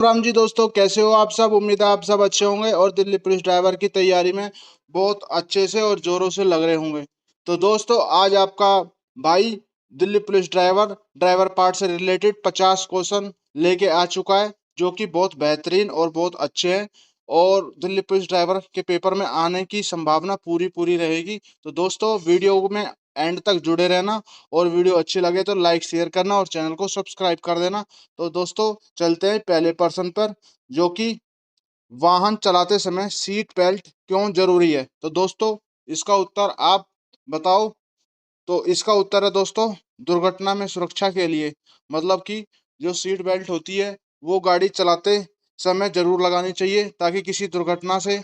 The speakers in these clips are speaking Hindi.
राम जी दोस्तों, कैसे हो आप सब। उम्मीद है आप सब अच्छे होंगे और दिल्ली पुलिस ड्राइवर की तैयारी में बहुत अच्छे से और जोरों से लग रहे होंगे। तो दोस्तों, आज आपका भाई दिल्ली पुलिस ड्राइवर पार्ट से रिलेटेड 50 क्वेश्चन लेके आ चुका है, जो कि बहुत बेहतरीन और बहुत अच्छे हैं और दिल्ली पुलिस ड्राइवर के पेपर में आने की संभावना पूरी पूरी रहेगी। तो दोस्तों, वीडियो में एंड तक जुड़े रहना और वीडियो अच्छी लगे तो लाइक शेयर करना और चैनल को सब्सक्राइब कर देना। तो दोस्तों, चलते हैं पहले प्रश्न पर, जो कि वाहन चलाते समय सीट बेल्ट क्यों जरूरी है। तो दोस्तों, इसका उत्तर आप बताओ। तो इसका उत्तर है दोस्तों, दुर्घटना में सुरक्षा के लिए। मतलब कि जो सीट बेल्ट होती है वो गाड़ी चलाते समय जरूर लगानी चाहिए ताकि किसी दुर्घटना से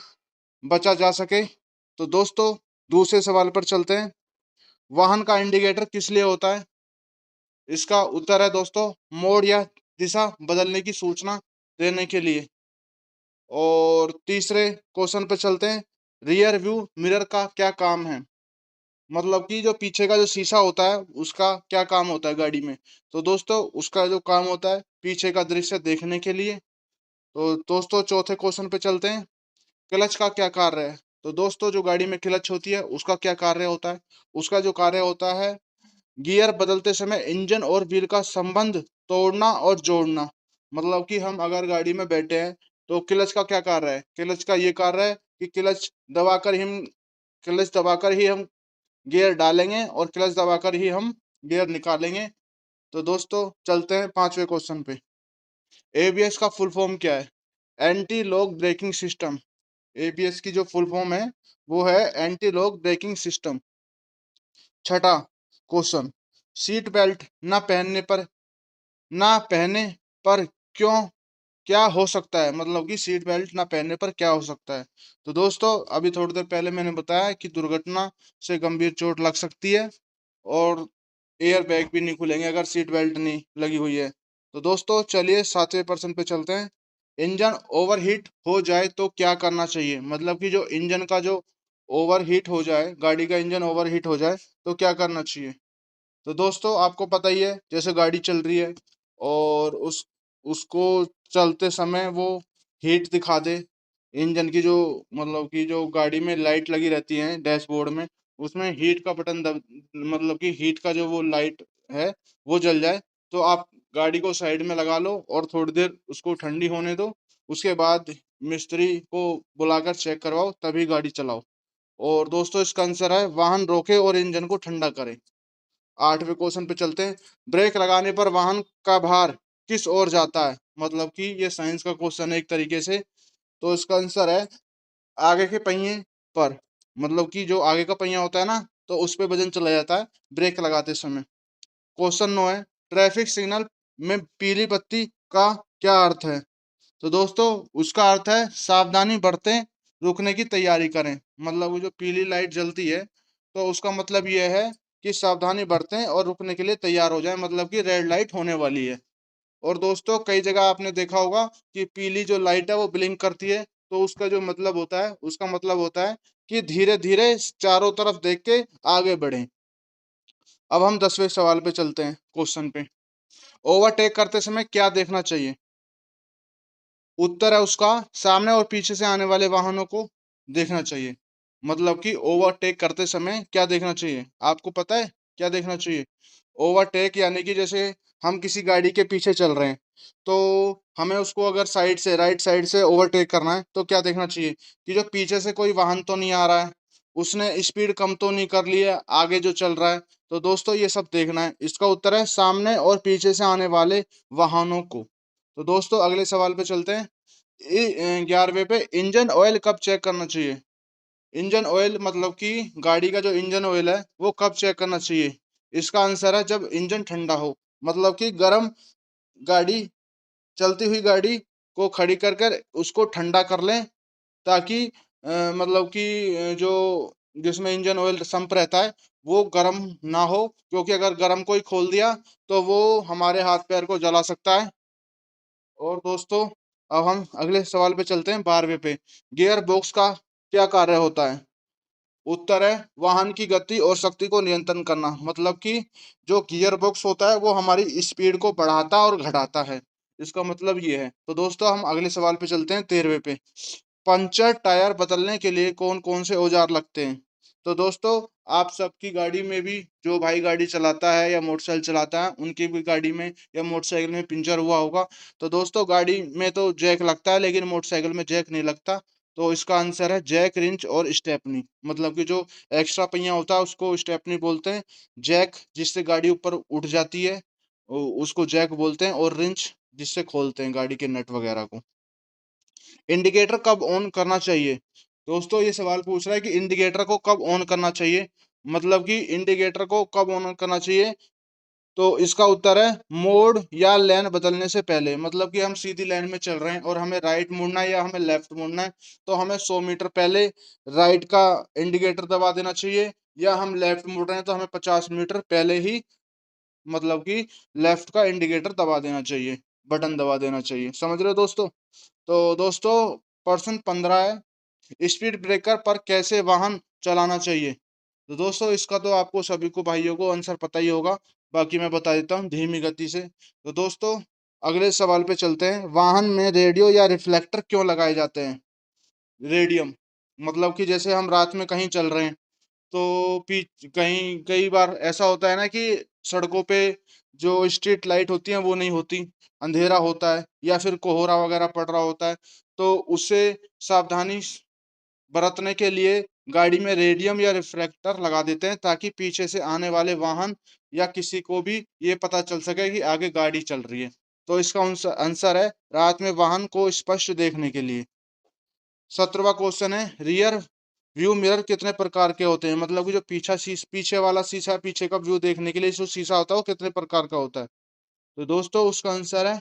बचा जा सके। तो दोस्तों, दूसरे सवाल पर चलते हैं। वाहन का इंडिकेटर किस लिए होता है। इसका उत्तर है दोस्तों, मोड़ या दिशा बदलने की सूचना देने के लिए। और तीसरे क्वेश्चन पे चलते हैं। रियर व्यू मिरर का क्या काम है। मतलब कि जो पीछे का जो शीशा होता है उसका क्या काम होता है गाड़ी में। तो दोस्तों, उसका जो काम होता है पीछे का दृश्य देखने के लिए। तो दोस्तों, चौथे क्वेश्चन पे चलते हैं। क्लच का क्या कार्य है। तो दोस्तों, जो गाड़ी में क्लच होती है उसका क्या कार्य होता है। उसका जो कार्य होता है, गियर बदलते समय इंजन और व्हील का संबंध तोड़ना और जोड़ना। मतलब कि हम अगर गाड़ी में बैठे हैं तो क्लच का क्या कार्य है। क्लच का ये कार्य है कि क्लच दबाकर ही हम गियर डालेंगे और क्लच दबाकर ही हम गियर निकालेंगे। तो दोस्तों, चलते हैं पांचवें क्वेश्चन पे। एबीएस का फुल फॉर्म क्या है। Anti lock braking system. ABS की जो फुल फॉर्म है वो है एंटी लॉक ब्रेकिंग सिस्टम। छठा क्वेश्चन। सीट बेल्ट ना पहने पर क्यों क्या हो सकता है। मतलब कि सीट बेल्ट ना पहनने पर क्या हो सकता है। तो दोस्तों, अभी थोड़ी देर पहले मैंने बताया कि दुर्घटना से गंभीर चोट लग सकती है और एयर बैग भी नहीं खुलेंगे अगर सीट बेल्ट नहीं लगी हुई है। तो दोस्तों, चलिए सातवें प्रश्न पे चलते हैं। इंजन ओवरहीट हो जाए तो क्या करना चाहिए। मतलब कि जो इंजन का जो ओवरहीट हो जाए, गाड़ी का इंजन ओवरहीट हो जाए तो क्या करना चाहिए। तो दोस्तों, आपको पता ही है, जैसे गाड़ी चल रही है और उसको चलते समय वो हीट दिखा दे। इंजन की जो मतलब कि जो गाड़ी में लाइट लगी रहती है डैशबोर्ड में, उसमें हीट का बटन दब मतलब कि हीट का जो वो लाइट है वो जल जाए। तो आप गाड़ी को साइड में लगा लो और थोड़ी देर उसको ठंडी होने दो। उसके बाद मिस्त्री को बुलाकर चेक करवाओ, तभी गाड़ी चलाओ। और दोस्तों, इसका आंसर है वाहन रोके और इंजन को ठंडा करे। आठवें क्वेश्चन पे चलते हैं। ब्रेक लगाने पर वाहन का भार किस ओर जाता है। मतलब कि ये साइंस का क्वेश्चन है एक तरीके से। तो इसका आंसर है आगे के पहिए पर। मतलब कि जो आगे का पहिया होता है ना, तो उस पे वजन चला जाता है ब्रेक लगाते समय। क्वेश्चन 9 है। ट्रैफिक सिग्नल में पीली बत्ती का क्या अर्थ है। तो दोस्तों, उसका अर्थ है सावधानी बरतें, रुकने की तैयारी करें। मतलब वो जो पीली लाइट जलती है तो उसका मतलब ये है कि सावधानी बरतें और रुकने के लिए तैयार हो जाएं। मतलब कि रेड लाइट होने वाली है। और दोस्तों, कई जगह आपने देखा होगा कि पीली जो लाइट है वो ब्लिंक करती है। तो उसका मतलब होता है कि धीरे धीरे चारों तरफ देख के आगे बढ़ें। अब हम 10वें सवाल पे चलते हैं, क्वेश्चन पे। ओवरटेक करते समय क्या देखना चाहिए। उत्तर है उसका, सामने और पीछे से आने वाले वाहनों को देखना चाहिए। मतलब कि ओवरटेक करते समय क्या देखना चाहिए, आपको पता है क्या देखना चाहिए। ओवरटेक यानी कि जैसे हम किसी गाड़ी के पीछे चल रहे हैं तो हमें उसको अगर साइड से राइट साइड से ओवरटेक करना है तो क्या देखना चाहिए कि जो पीछे से कोई वाहन तो नहीं आ रहा है, उसने स्पीड कम तो नहीं कर ली है आगे जो चल रहा है। तो दोस्तों, ये सब देखना है। इसका उत्तर है सामने और पीछे से आने वाले वाहनों को। तो दोस्तों, अगले सवाल पे चलते हैं। 11वें पे इंजन ऑयल कब चेक करना चाहिए। इंजन ऑयल मतलब कि गाड़ी का जो इंजन ऑयल है वो कब चेक करना चाहिए। इसका आंसर है जब इंजन ठंडा हो। मतलब कि गर्म गाड़ी चलती हुई गाड़ी को खड़ी कर कर उसको ठंडा कर लें ताकि मतलब कि जो जिसमें इंजन ऑयल संप रहता है वो गर्म ना हो, क्योंकि अगर गर्म कोई खोल दिया तो वो हमारे हाथ पैर को जला सकता है। और दोस्तों, अब हम अगले सवाल पे चलते हैं, 12वें पे। गियर बॉक्स का क्या कार्य होता है। उत्तर है वाहन की गति और शक्ति को नियंत्रण करना। मतलब कि जो गियर बॉक्स होता है वो हमारी स्पीड को बढ़ाता और घटाता है। इसका मतलब ये है। तो दोस्तों हम अगले सवाल पे चलते हैं, 13वें पे। पंचर टायर बदलने के लिए कौन कौन से औजार लगते हैं? तो दोस्तों आप सबकी गाड़ी में भी, जो भाई गाड़ी चलाता है या मोटरसाइकिल चलाता है, उनकी भी गाड़ी में या मोटरसाइकिल में पंचर हुआ होगा। तो दोस्तों गाड़ी में तो जैक लगता है, लेकिन मोटरसाइकिल में जैक नहीं लगता। तो इसका आंसर है जैक, रिंच और स्टेपनी। मतलब कि जो एक्स्ट्रा पहिया होता है उसको स्टेपनी बोलते हैं। जैक जिससे गाड़ी ऊपर उठ जाती है, उसको जैक बोलते हैं। और रिंच जिससे खोलते हैं गाड़ी के नट वगैरह को। इंडिकेटर कब ऑन करना चाहिए? दोस्तों ये सवाल पूछ रहा है कि इंडिकेटर को कब ऑन करना चाहिए, मतलब कि इंडिकेटर को कब ऑन करना चाहिए। तो इसका उत्तर है मोड या लेन बदलने से पहले। मतलब कि हम सीधी लाइन में चल रहे हैं और हमें राइट मुड़ना है या हमें लेफ्ट मुड़ना है, तो हमें 100 मीटर पहले राइट का इंडिकेटर दबा देना चाहिए। या हम लेफ्ट मुड़ रहे हैं तो हमें 50 मीटर पहले ही, मतलब कि लेफ्ट का इंडिकेटर दबा देना चाहिए, बटन दबा देना चाहिए। समझ रहे हो दोस्तों? तो दोस्तों प्रश्न 15 है, स्पीड ब्रेकर पर कैसे वाहन चलाना चाहिए? तो दोस्तों इसका तो आपको सभी को भाइयों को आंसर पता ही होगा, बाकी मैं बता देता हूँ धीमी गति से। तो दोस्तों अगले सवाल पे चलते हैं, वाहन में रेडियो या रिफ्लेक्टर क्यों लगाए जाते हैं? रेडियम, मतलब कि जैसे हम रात में कहीं चल रहे हैं, तो कहीं कई बार ऐसा होता है ना कि सड़कों पे जो स्ट्रीट लाइट होती हैं वो नहीं होती, अंधेरा होता है या फिर कोहरा वगैरह पड़ रहा होता है। तो उससे सावधानी बरतने के लिए गाड़ी में रेडियम या रिफ्लेक्टर लगा देते हैं, ताकि पीछे से आने वाले वाहन या किसी को भी ये पता चल सके कि आगे गाड़ी चल रही है। तो इसका आंसर है रात में वाहन को स्पष्ट देखने के लिए। 17वां क्वेश्चन है, रियर व्यू मिरर कितने प्रकार के होते हैं? मतलब कि जो पीछे वाला शीशा, पीछे का व्यू देखने के लिए जो शीशा होता है वो कितने प्रकार का होता है? तो दोस्तों उसका आंसर है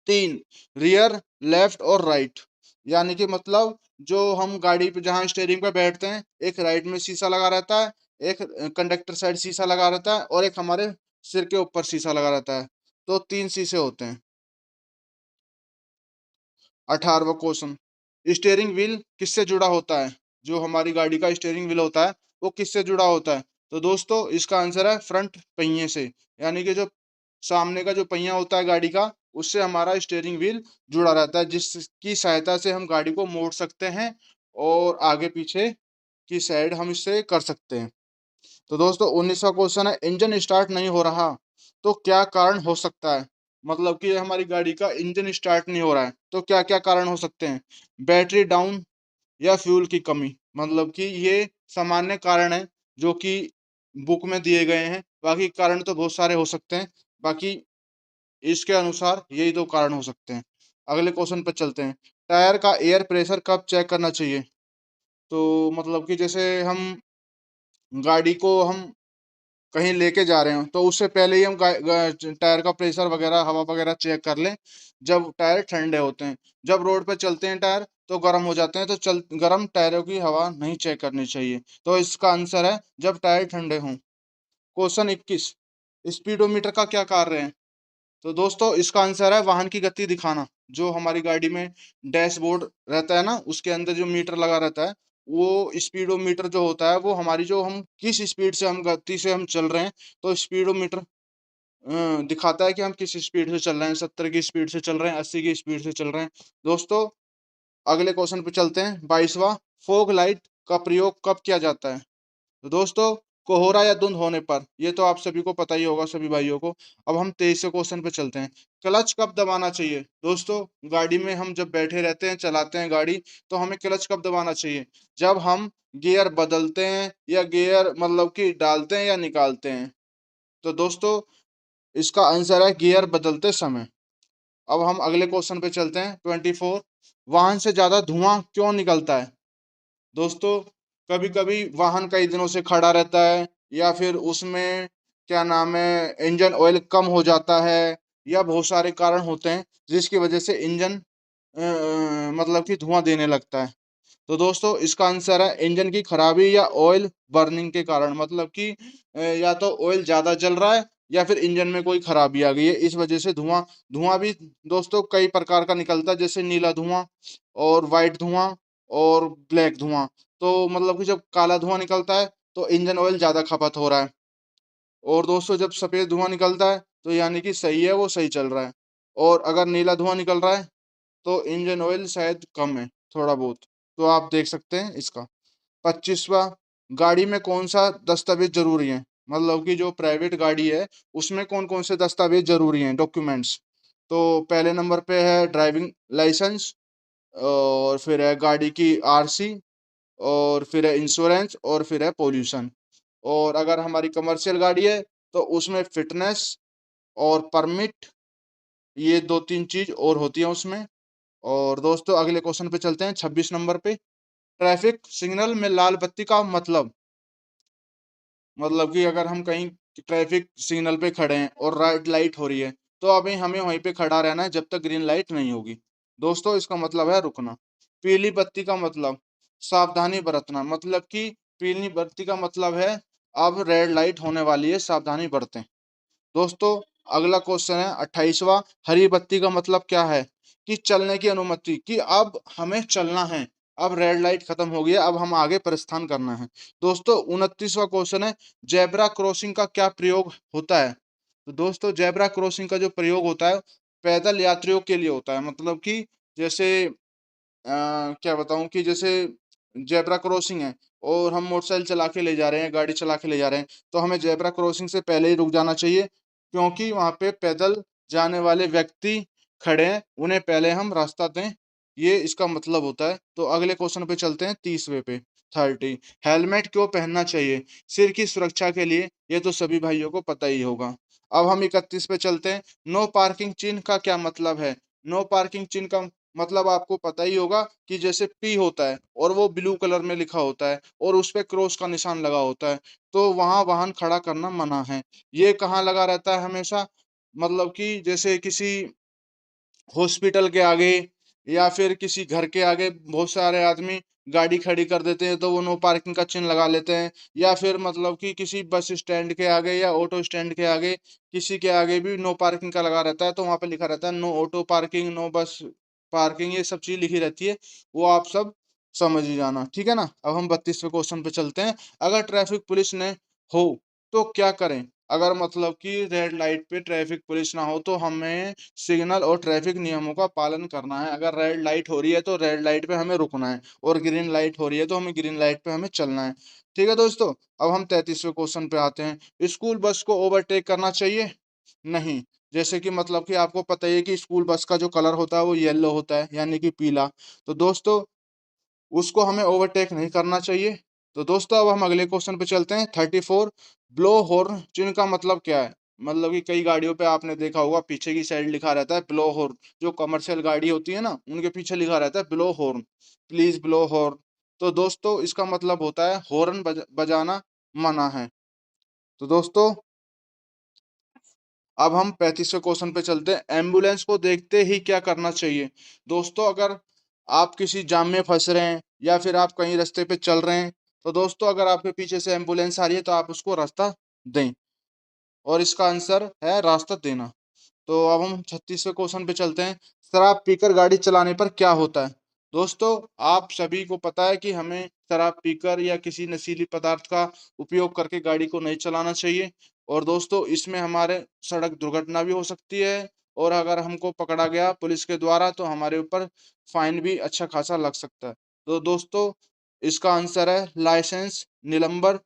3, रियर, लेफ्ट और राइट। यानी कि मतलब जो हम गाड़ी पे जहाँ स्टेयरिंग पे बैठते हैं, एक राइट में शीशा लगा रहता है, एक कंडक्टर साइड शीशा लगा रहता है और एक हमारे सिर के ऊपर शीशा लगा रहता है। तो 3 शीशे होते हैं। 18वां क्वेश्चन, स्टीयरिंग व्हील किससे जुड़ा होता है? जो हमारी गाड़ी का स्टीयरिंग व्हील होता है वो किससे जुड़ा होता है? तो दोस्तों इसका आंसर है फ्रंट पहिए से। यानी कि जो सामने का जो पहिया होता है गाड़ी का, उससे हमारा स्टीयरिंग व्हील जुड़ा रहता है, जिसकी सहायता से हम गाड़ी को मोड़ सकते हैं और आगे पीछे की साइड हम इससे कर सकते हैं। तो दोस्तों 19वां क्वेश्चन है, इंजन स्टार्ट नहीं हो रहा तो क्या कारण हो सकता है? मतलब कि हमारी गाड़ी का इंजन स्टार्ट नहीं हो रहा है तो क्या क्या कारण हो सकते हैं? बैटरी डाउन या फ्यूल की कमी। मतलब कि ये सामान्य कारण है जो कि बुक में दिए गए हैं, बाकी कारण तो बहुत सारे हो सकते हैं। बाकी इसके अनुसार यही दो कारण हो सकते हैं। अगले क्वेश्चन पर चलते हैं, टायर का एयर प्रेशर कब चेक करना चाहिए? तो मतलब कि जैसे हम गाड़ी को हम कहीं लेके जा रहे हो तो उससे पहले ही हम टायर का प्रेशर वगैरह, हवा वगैरह चेक कर लें, जब टायर ठंडे होते हैं। जब रोड पे चलते हैं टायर तो गर्म हो जाते हैं, तो गर्म टायरों की हवा नहीं चेक करनी चाहिए। तो इसका आंसर है जब टायर ठंडे हों। क्वेश्चन 21, स्पीडोमीटर का क्या कार्य है? तो दोस्तों इसका आंसर है वाहन की गति दिखाना। जो हमारी गाड़ी में डैशबोर्ड रहता है ना, उसके अंदर जो मीटर लगा रहता है, वो स्पीडोमीटर जो होता है वो हमारी जो हम किस स्पीड से, हम गति से हम चल रहे हैं, तो स्पीडोमीटर दिखाता है कि हम किस स्पीड से चल रहे हैं, 70 की स्पीड से चल रहे हैं, 80 की स्पीड से चल रहे हैं। दोस्तों अगले क्वेश्चन पे चलते हैं, 22वां, फोग लाइट का प्रयोग कब किया जाता है? तो दोस्तों कोहरा या धुंध होने पर, ये तो आप सभी को पता ही होगा सभी भाइयों को। अब हम 23वें क्वेश्चन पे चलते हैं, क्लच कब दबाना चाहिए? दोस्तों गाड़ी में हम जब बैठे रहते हैं, चलाते हैं गाड़ी, तो हमें क्लच कब दबाना चाहिए? जब हम गियर बदलते हैं या गियर मतलब कि डालते हैं या निकालते हैं। तो दोस्तों इसका आंसर है गियर बदलते समय। अब हम अगले क्वेश्चन पे चलते हैं, 24, वाहन से ज्यादा धुआं क्यों निकलता है? दोस्तों कभी कभी वाहन कई दिनों से खड़ा रहता है, या फिर उसमें क्या नाम है इंजन ऑयल कम हो जाता है, या बहुत सारे कारण होते हैं जिसकी वजह से इंजन मतलब कि धुआं देने लगता है। तो दोस्तों इसका आंसर है इंजन की खराबी या ऑयल बर्निंग के कारण। मतलब कि या तो ऑयल ज्यादा जल रहा है या फिर इंजन में कोई खराबी आ गई है, इस वजह से धुआं। धुआं भी दोस्तों कई प्रकार का निकलता है, जैसे नीला धुआं और वाइट धुआं और ब्लैक धुआं। तो मतलब कि जब काला धुआं निकलता है तो इंजन ऑयल ज्यादा खपत हो रहा है, और दोस्तों जब सफेद धुआं निकलता है तो यानी कि सही है, वो सही चल रहा है। और अगर नीला धुआं निकल रहा है तो इंजन ऑयल शायद कम है थोड़ा बहुत। तो आप देख सकते हैं इसका। 25वां, गाड़ी में कौन सा दस्तावेज जरूरी है, मतलब कि जो प्राइवेट गाड़ी है उसमें कौन कौन से दस्तावेज जरूरी हैं, डॉक्यूमेंट्स। तो पहले नंबर पे है ड्राइविंग लाइसेंस, और फिर है गाड़ी की आरसी, और फिर है इंश्योरेंस, और फिर है पोल्यूशन। और अगर हमारी कमर्शियल गाड़ी है तो उसमें फिटनेस और परमिट, ये दो तीन चीज और होती है उसमें। और दोस्तों अगले क्वेश्चन पे चलते हैं, 26 नंबर पे। ट्रैफिक सिग्नल में लाल बत्ती का मतलब कि अगर हम कहीं ट्रैफिक सिग्नल पे खड़े हैं और रेड लाइट हो रही है तो अभी हमें वहीं पे खड़ा रहना है जब तक ग्रीन लाइट नहीं होगी। दोस्तों इसका मतलब है रुकना। पीली बत्ती का मतलब सावधानी बरतना, मतलब कि पीली बत्ती का मतलब है अब रेड लाइट होने वाली है, सावधानी बरतें। दोस्तों अगला क्वेश्चन है 28वां। हरी बत्ती का मतलब क्या है, कि चलने की अनुमति, कि अब हमें चलना है, अब रेड लाइट खत्म हो गई है, अब हम आगे प्रस्थान करना है। दोस्तों 29वां क्वेश्चन है, जेब्रा क्रॉसिंग का क्या प्रयोग होता है। तो दोस्तों जेब्रा क्रॉसिंग का जो प्रयोग होता है पैदल यात्रियों के लिए होता है, मतलब कि जैसे क्या बताऊं कि जैसे जेब्रा क्रॉसिंग है और हम मोटरसाइकिल चला के ले जा रहे हैं, गाड़ी चला के ले जा रहे हैं, तो हमें जेब्रा क्रॉसिंग से पहले ही रुक जाना चाहिए, क्योंकि वहां पे पैदल जाने वाले व्यक्ति खड़े हैं, उन्हें पहले हम रास्ता दें, ये इसका मतलब होता है। तो अगले क्वेश्चन पे चलते हैं, 30वें पे। 30, हेलमेट क्यों पहनना चाहिए, सिर की सुरक्षा के लिए, ये तो सभी भाइयों को पता ही होगा। अब हम 31 पे चलते हैं, नो पार्किंग चिन्ह का क्या मतलब है। नो पार्किंग चिन्ह का मतलब आपको पता ही होगा कि जैसे पी होता है और वो ब्लू कलर में लिखा होता है और उस पे क्रॉस का निशान लगा होता है, तो वहां वाहन खड़ा करना मना है। ये कहाँ लगा रहता है हमेशा, मतलब कि जैसे किसी हॉस्पिटल के आगे या फिर किसी घर के आगे बहुत सारे आदमी गाड़ी खड़ी कर देते हैं तो वो नो पार्किंग का चिन्ह लगा लेते हैं, या फिर मतलब कि किसी बस स्टैंड के आगे या ऑटो स्टैंड के आगे किसी के आगे भी नो पार्किंग का लगा रहता है, तो वहां पे लिखा रहता है no auto parking, no bus parking, ये सब चीज लिखी रहती है, वो आप सब समझ ही जाना, ठीक है ना। अब हम 32वें क्वेश्चन पे चलते हैं, अगर ट्रैफिक पुलिस ने हो तो क्या करें। अगर मतलब कि रेड लाइट पे ट्रैफिक पुलिस ना हो तो हमें सिग्नल और ट्रैफिक नियमों का पालन करना है। अगर रेड लाइट हो रही है तो रेड लाइट पे हमें रुकना है, और ग्रीन लाइट हो रही है तो हमें ग्रीन लाइट पे हमें चलना है, ठीक है दोस्तों। अब हम 33वें क्वेश्चन पे आते हैं, स्कूल बस को ओवरटेक करना चाहिए, नहीं। जैसे कि मतलब कि आपको पता ही है कि स्कूल बस का जो कलर होता है वो येलो होता है, यानी कि पीला। तो दोस्तों उसको हमें ओवरटेक नहीं करना चाहिए। तो दोस्तों अब हम अगले क्वेश्चन पे चलते हैं, 34। ब्लो हॉर्न चिन्ह का मतलब क्या है। मतलब कि कई गाड़ियों पे आपने देखा होगा पीछे की साइड लिखा रहता है ब्लो हॉर्न, जो कमर्शियल गाड़ी होती है ना उनके पीछे लिखा रहता है blow horn, please blow horn. तो दोस्तों इसका मतलब होता है हॉर्न बजाना मना है। तो दोस्तों अब हम 35वें क्वेश्चन पे चलते हैं, एम्बुलेंस को देखते ही क्या करना चाहिए। दोस्तों अगर आप किसी जाम में फंस रहे हैं या फिर आप कहीं रास्ते पे चल रहे हैं, तो दोस्तों अगर आपके पीछे से एम्बुलेंस आ रही है तो आप उसको रास्ता दें, और इसका आंसर है रास्ता देना। तो अब हम 36वें क्वेश्चन पे चलते हैं, शराब पीकर गाड़ी चलाने पर क्या होता है। दोस्तों आप सभी को पता है कि हमें शराब पीकर या किसी नशीली पदार्थ का उपयोग करके गाड़ी को नहीं चलाना चाहिए, और दोस्तों इसमें हमारे सड़क दुर्घटना भी हो सकती है, और अगर हमको पकड़ा गया पुलिस के द्वारा तो हमारे ऊपर फाइन भी अच्छा खासा लग सकता है। तो दोस्तों इसका आंसर है लाइसेंस, निलंबन,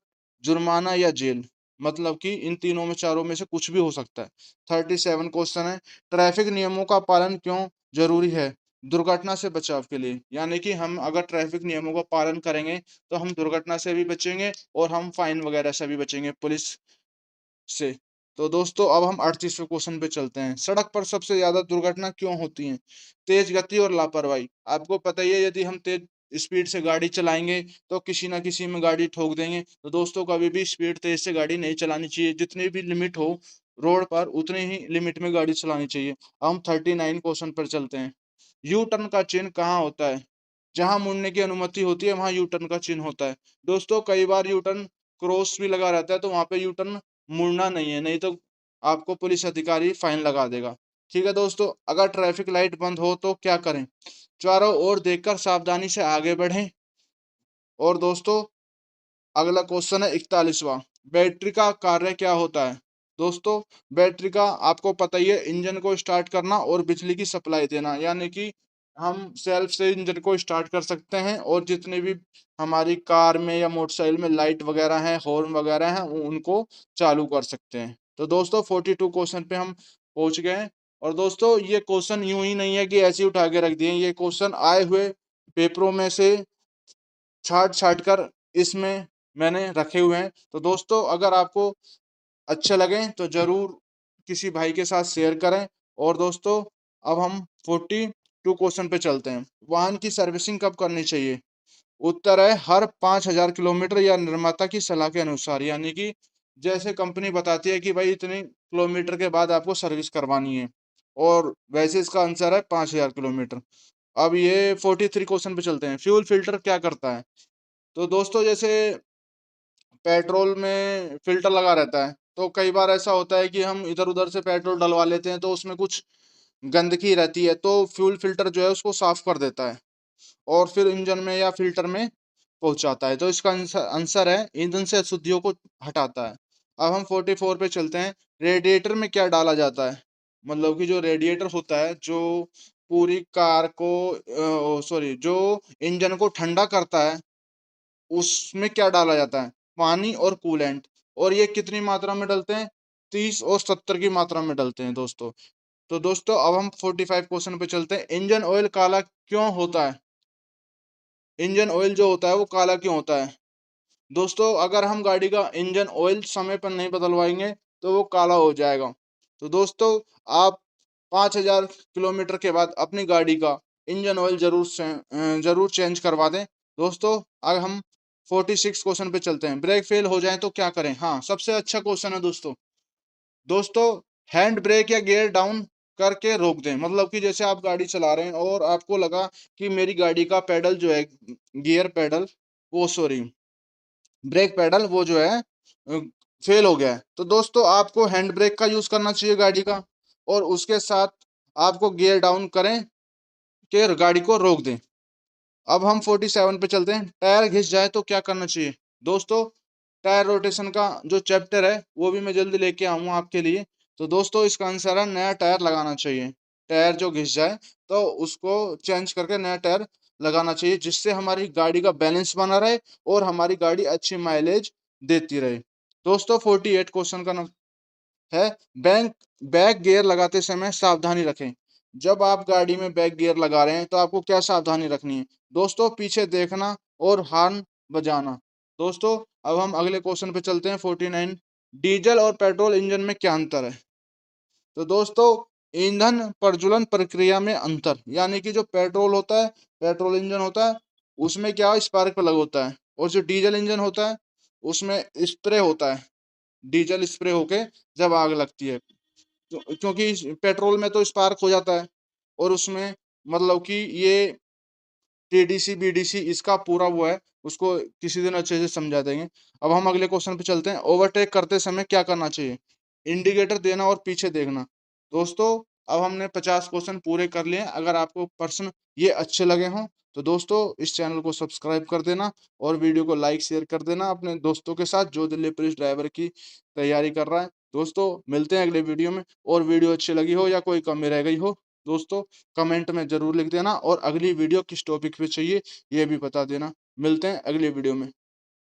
जुर्माना या जेल, मतलब कि इन तीनों में चारों में से कुछ भी हो सकता है। 37 क्वेश्चन है, ट्रैफिक नियमों का पालन क्यों जरूरी है। दुर्घटना से बचाव के लिए, यानी कि हम अगर ट्रैफिक नियमों का पालन करेंगे तो हम दुर्घटना से भी बचेंगे और हम फाइन वगैरह से भी बचेंगे पुलिस से। तो दोस्तों अब हम 38वें क्वेश्चन पे चलते हैं, सड़क पर सबसे ज्यादा दुर्घटना क्यों होती हैं। तेज गति और लापरवाही, आपको पता ही है यदि हम तेज स्पीड से गाड़ी चलाएंगे तो किसी ना किसी में गाड़ी ठोक देंगे। तो दोस्तों कभी भी स्पीड तेज से गाड़ी नहीं चलानी चाहिए, जितनी भी लिमिट हो रोड पर उतनी ही लिमिट में गाड़ी चलानी चाहिए। अब हम 39 क्वेश्चन पर चलते हैं, यू टर्न का चिन्ह कहाँ होता है। जहां मुड़ने की अनुमति होती है वहां यू टर्न का चिन्ह होता है। दोस्तों कई बार यू टर्न क्रॉस भी लगा रहता है तो वहां पे यू टर्न मुड़ना नहीं है, नहीं तो आपको पुलिस अधिकारी फाइन लगा देगा, ठीक है दोस्तों। अगर ट्रैफिक लाइट बंद हो तो क्या करें, चारों ओर देखकर सावधानी से आगे बढ़ें। और दोस्तों अगला क्वेश्चन है 41वां, बैटरी का कार्य क्या होता है। दोस्तों बैटरी का आपको पता ही है, इंजन को स्टार्ट करना और बिजली की सप्लाई देना, यानी कि हम सेल्फ से इंजन को स्टार्ट कर सकते हैं और जितने भी हमारी कार में या मोटरसाइकिल में लाइट वगैरह हैं, हॉर्न वगैरह हैं, उनको चालू कर सकते हैं। तो दोस्तों 42 क्वेश्चन पे हम पहुंच गए हैं। और दोस्तों ये क्वेश्चन यूं ही नहीं है कि ऐसे ही उठा के रख दिए, ये क्वेश्चन आए हुए पेपरों में से छाट छाट कर इसमें मैंने रखे हुए हैं। तो दोस्तों अगर आपको अच्छे लगे तो जरूर किसी भाई के साथ शेयर करें। और दोस्तों अब हम 42 क्वेश्चन पे चलते हैं। वाहन की सर्विसिंग कब करनी चाहिए? उत्तर है हर 5,000 किलोमीटर या निर्माता की सलाह के अनुसार, यानी कि जैसे कंपनी बताती है कि भाई इतने किलोमीटर के बाद आपको सर्विस करवानी है, और वैसे इसका आंसर है 5,000 किलोमीटर। अब ये 43 क्वेश्चन पे चलते हैं। फ्यूल फिल्टर क्या करता है? तो दोस्तों जैसे पेट्रोल में फिल्टर लगा रहता है, तो कई बार ऐसा होता है कि हम इधर उधर से पेट्रोल डलवा लेते हैं तो उसमें कुछ गंदगी रहती है, तो फ्यूल फिल्टर जो है उसको साफ कर देता है और फिर इंजन में या फिल्टर में पहुंचाता है। तो इसका आंसर आंसर है ईंधन से अशुद्धियों को हटाता है। अब हम 44 पे चलते हैं। रेडिएटर में क्या डाला जाता है? मतलब कि जो रेडिएटर होता है, जो पूरी कार को सॉरी, जो इंजन को ठंडा करता है, उसमें क्या डाला जाता है? पानी और कूलेंट। और ये कितनी मात्रा में डलते हैं? 30 और 70 की मात्रा में डलते हैं दोस्तों। तो दोस्तों अब हम 45 क्वेश्चन पे चलते हैं। इंजन ऑयल काला क्यों होता है? इंजन ऑयल जो होता है वो काला क्यों होता है? दोस्तों अगर हम गाड़ी का इंजन ऑयल समय पर नहीं बदलवाएंगे तो वो काला हो जाएगा। तो दोस्तों आप 5,000 किलोमीटर के बाद अपनी गाड़ी का इंजन ऑयल जरूर चेंज करवा दें। दोस्तों अब हम 46 क्वेश्चन पे चलते हैं। ब्रेक फेल हो जाए तो क्या करें? हाँ, सबसे अच्छा क्वेश्चन है दोस्तों। दोस्तों हैंड ब्रेक या गियर डाउन करके रोक दें। मतलब कि जैसे आप गाड़ी चला रहे हैं और आपको लगा कि मेरी गाड़ी का पेडल जो है, गियर पेडल, वो सॉरी ब्रेक पेडल, वो जो है फेल हो गया है, तो दोस्तों आपको हैंड ब्रेक का यूज करना चाहिए गाड़ी का, और उसके साथ आपको गियर डाउन करें कि गाड़ी को रोक दें। अब हम 47 पे चलते हैं। टायर घिस जाए तो क्या करना चाहिए? दोस्तों टायर रोटेशन का जो चैप्टर है वो भी मैं जल्दी लेके आऊंगा आपके लिए। तो दोस्तों इसका आंसर है नया टायर लगाना चाहिए। टायर जो घिस जाए तो उसको चेंज करके नया टायर लगाना चाहिए, जिससे हमारी गाड़ी का बैलेंस बना रहे और हमारी गाड़ी अच्छी माइलेज देती रहे। दोस्तों 48 क्वेश्चन का है। बैंक बैक गियर लगाते समय सावधानी रखें। जब आप गाड़ी में बैक गियर लगा रहे हैं तो आपको क्या सावधानी रखनी है? दोस्तों पीछे देखना और हॉर्न बजाना। दोस्तों अब हम अगले क्वेश्चन पे चलते हैं। 49, डीजल और पेट्रोल इंजन में क्या अंतर है? तो दोस्तों ईंधन प्रज्वलन प्रक्रिया में अंतर, यानी कि जो पेट्रोल होता है, पेट्रोल इंजन होता है, उसमें क्या स्पार्क प्लग होता है, और जो डीजल इंजन होता है उसमें स्प्रे होता है। डीजल स्प्रे होके जब आग लगती है, क्योंकि पेट्रोल में तो स्पार्क हो जाता है, और उसमें मतलब कि ये टीडीसी बीडीसी इसका पूरा वो है, उसको किसी दिन अच्छे से समझा देंगे। अब हम अगले क्वेश्चन पे चलते हैं। ओवरटेक करते समय क्या करना चाहिए? इंडिकेटर देना और पीछे देखना। दोस्तों अब हमने 50 क्वेश्चन पूरे कर लिए हैं। अगर आपको प्रश्न ये अच्छे लगे हों तो दोस्तों इस चैनल को सब्सक्राइब कर देना और वीडियो को लाइक शेयर कर देना अपने दोस्तों के साथ जो दिल्ली पुलिस ड्राइवर की तैयारी कर रहा है। दोस्तों मिलते हैं अगले वीडियो में। और वीडियो अच्छी लगी हो या कोई कमी रह गई हो दोस्तों कमेंट में जरूर लिख देना, और अगली वीडियो किस टॉपिक पे चाहिए ये भी बता देना। मिलते हैं अगली वीडियो में।